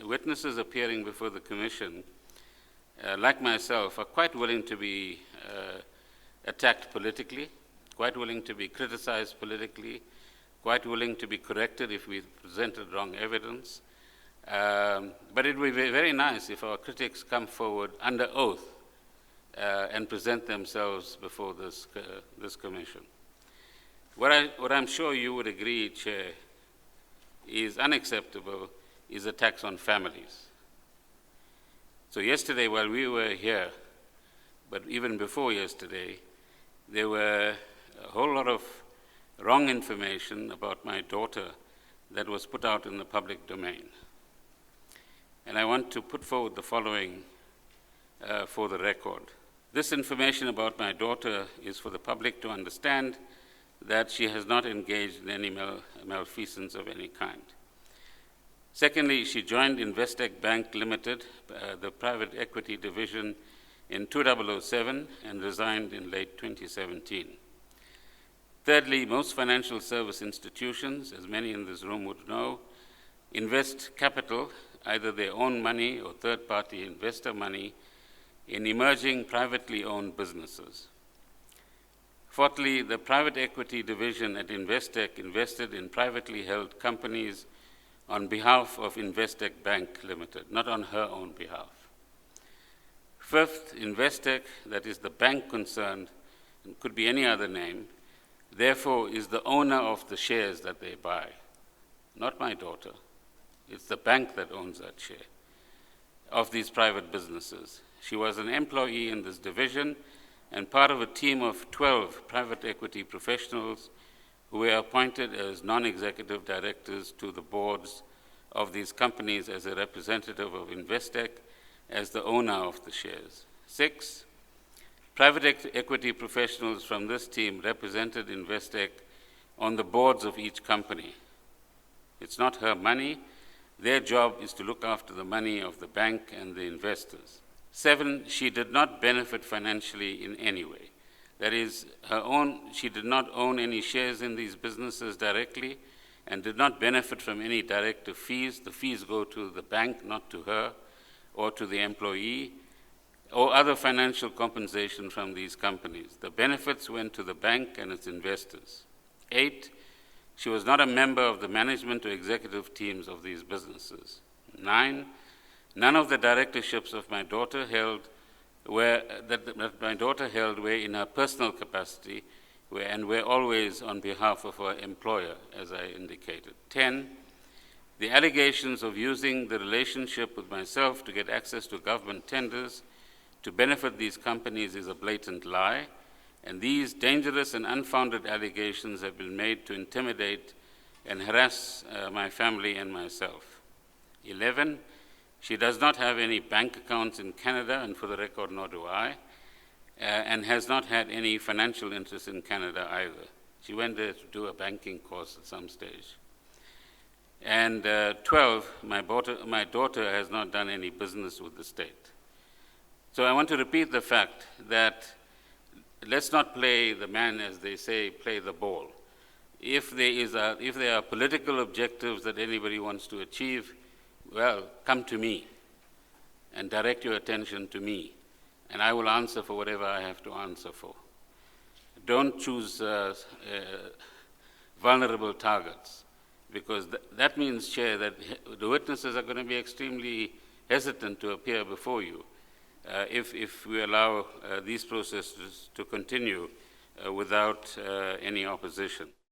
Witnesses appearing before the Commission, like myself, are quite willing to be attacked politically, quite willing to be criticized politically, quite willing to be corrected if we presented wrong evidence. But it would be very nice if our critics come forward under oath and present themselves before this Commission. What I'm sure you would agree, Chair, is unacceptable is a tax on families. So yesterday, while we were here, but even before yesterday, there were a whole lot of wrong information about my daughter that was put out in the public domain. And I want to put forward the following for the record. This information about my daughter is for the public to understand that she has not engaged in any malfeasance of any kind. Secondly, she joined Investec Bank Limited, the private equity division, in 2007 and resigned in late 2017. Thirdly, most financial service institutions, as many in this room would know, invest capital, either their own money or third-party investor money, in emerging privately owned businesses. Fourthly, the private equity division at Investec invested in privately held companies on behalf of Investec Bank Limited, not on her own behalf. Fifth, Investec, that is the bank concerned, and could be any other name, therefore is the owner of the shares that they buy, not my daughter. It's the bank that owns that share of these private businesses. She was an employee in this division and part of a team of 12 private equity professionals who were appointed as non-executive directors to the boards of these companies as a representative of Investec as the owner of the shares. 6, private equity professionals from this team represented Investec on the boards of each company. It's not her money. Their job is to look after the money of the bank and the investors. 7, she did not benefit financially in any way. That is, she did not own any shares in these businesses directly and did not benefit from any directive fees. The fees go to the bank, not to her or to the employee, or other financial compensation from these companies. The benefits went to the bank and its investors. 8, she was not a member of the management or executive teams of these businesses. 9, none of the directorships of my daughter held were in her personal capacity and were always on behalf of her employer, as I indicated. 10, the allegations of using the relationship with myself to get access to government tenders to benefit these companies is a blatant lie, and these dangerous and unfounded allegations have been made to intimidate and harass my family and myself. 11, she does not have any bank accounts in Canada, and for the record, nor do I, and has not had any financial interest in Canada either. She went there to do a banking course at some stage. And 12, my daughter has not done any business with the state. So I want to repeat the fact that let's not play the man, as they say, play the ball. If there are political objectives that anybody wants to achieve, well, come to me and direct your attention to me, and I will answer for whatever I have to answer for. Don't choose vulnerable targets, because that means, Chair, that the witnesses are going to be extremely hesitant to appear before you if we allow these processes to continue without any opposition.